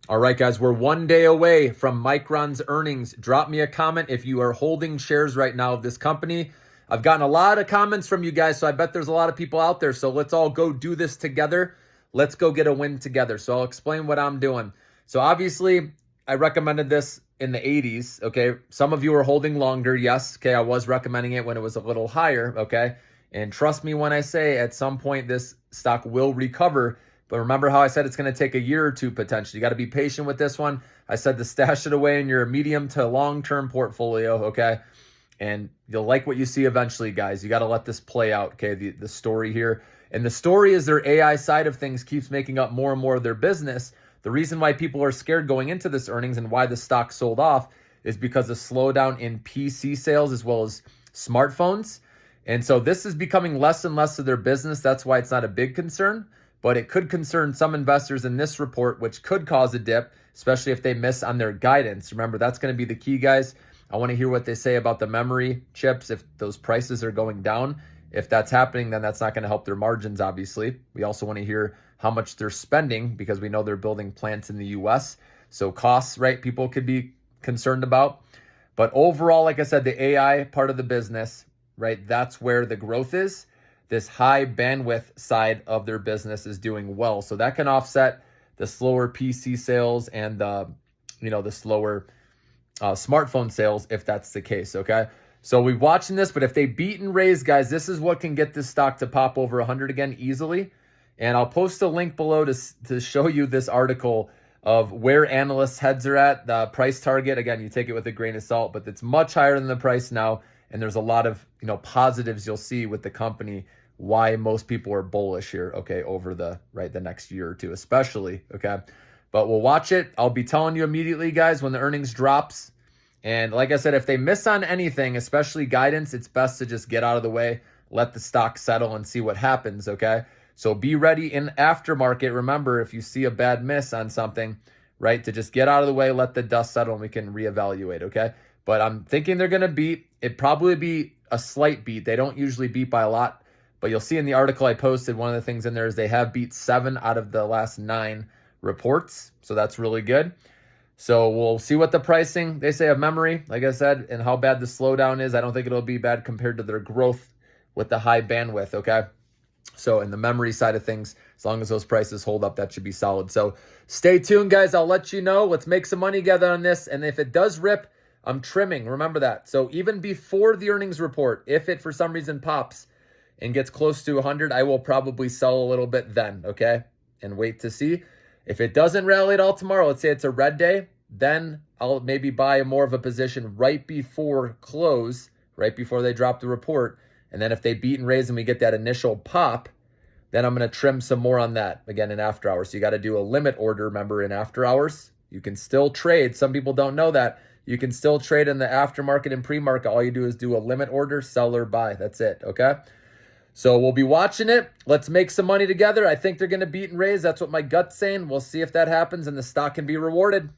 All right, guys, we're 1 day away from Micron's earnings. Drop me a comment if you are holding shares right now of this company. I've gotten a lot of comments from you guys, so I bet there's a lot of people out there. So let's all go do this together. Let's go get a win together. So I'll explain what I'm doing. So obviously, I recommended this in the 80s, okay? Some of you are holding longer, yes, okay? I was recommending it when it was a little higher, okay? And trust me when I say at some point this stock will recover. But remember how I said it's going to take a year or two potentially. You got to be patient with this one. I said to stash it away in your medium to long-term portfolio, okay? And you'll like what you see eventually, guys. You got to let this play out, okay? The story here. And the story is their AI side of things keeps making up more and more of their business. The reason why people are scared going into this earnings and why the stock sold off is because of slowdown in PC sales as well as smartphones. And so this is becoming less and less of their business. That's why it's not a big concern. But it could concern some investors in this report, which could cause a dip, especially if they miss on their guidance. Remember, that's going to be the key, guys. I want to hear what they say about the memory chips, if those prices are going down. If that's happening, then that's not going to help their margins, obviously. We also want to hear how much they're spending because we know they're building plants in the US. So costs, right, people could be concerned about. But overall, like I said, the AI part of the business, right, that's where the growth is. This high bandwidth side of their business is doing well. So that can offset the slower PC sales and the slower smartphone sales if that's the case, okay? So we're watching this, but if they beat and raise, guys, this is what can get this stock to pop over 100 again easily. And I'll post a link below to show you this article of where analysts' heads are at, the price target. Again, you take it with a grain of salt, but it's much higher than the price now. And there's a lot of positives you'll see with the company, why most people are bullish here, okay, over the next year or two, especially, okay? But we'll watch it. I'll be telling you immediately, guys, when the earnings drops. And like I said, if they miss on anything, especially guidance, it's best to just get out of the way, let the stock settle and see what happens, okay? So be ready in aftermarket. Remember, if you see a bad miss on something, right, to just get out of the way, let the dust settle, and we can reevaluate, okay? But I'm thinking they're going to beat. It'd probably be a slight beat. They don't usually beat by a lot. But you'll see in the article I posted, one of the things in there is they have beat 7 out of the last 9 reports. So that's really good. So we'll see what the pricing, they say, of memory, like I said, and how bad the slowdown is. I don't think it'll be bad compared to their growth with the high bandwidth, okay? So in the memory side of things, as long as those prices hold up, that should be solid. So stay tuned, guys. I'll let you know. Let's make some money together on this. And if it does rip, I'm trimming. Remember that. So even before the earnings report, if it for some reason pops and gets close to 100, I will probably sell a little bit then, okay? And wait to see. If it doesn't rally at all tomorrow, let's say it's a red day, then I'll maybe buy more of a position right before close, right before they drop the report. And then if they beat and raise and we get that initial pop, then I'm going to trim some more on that, again, in after hours. So you got to do a limit order, remember, in after hours. You can still trade. Some people don't know that. You can still trade in the aftermarket and pre-market. All you do is do a limit order, sell or buy. That's it, okay? So we'll be watching it. Let's make some money together. I think they're going to beat and raise. That's what my gut's saying. We'll see if that happens and the stock can be rewarded.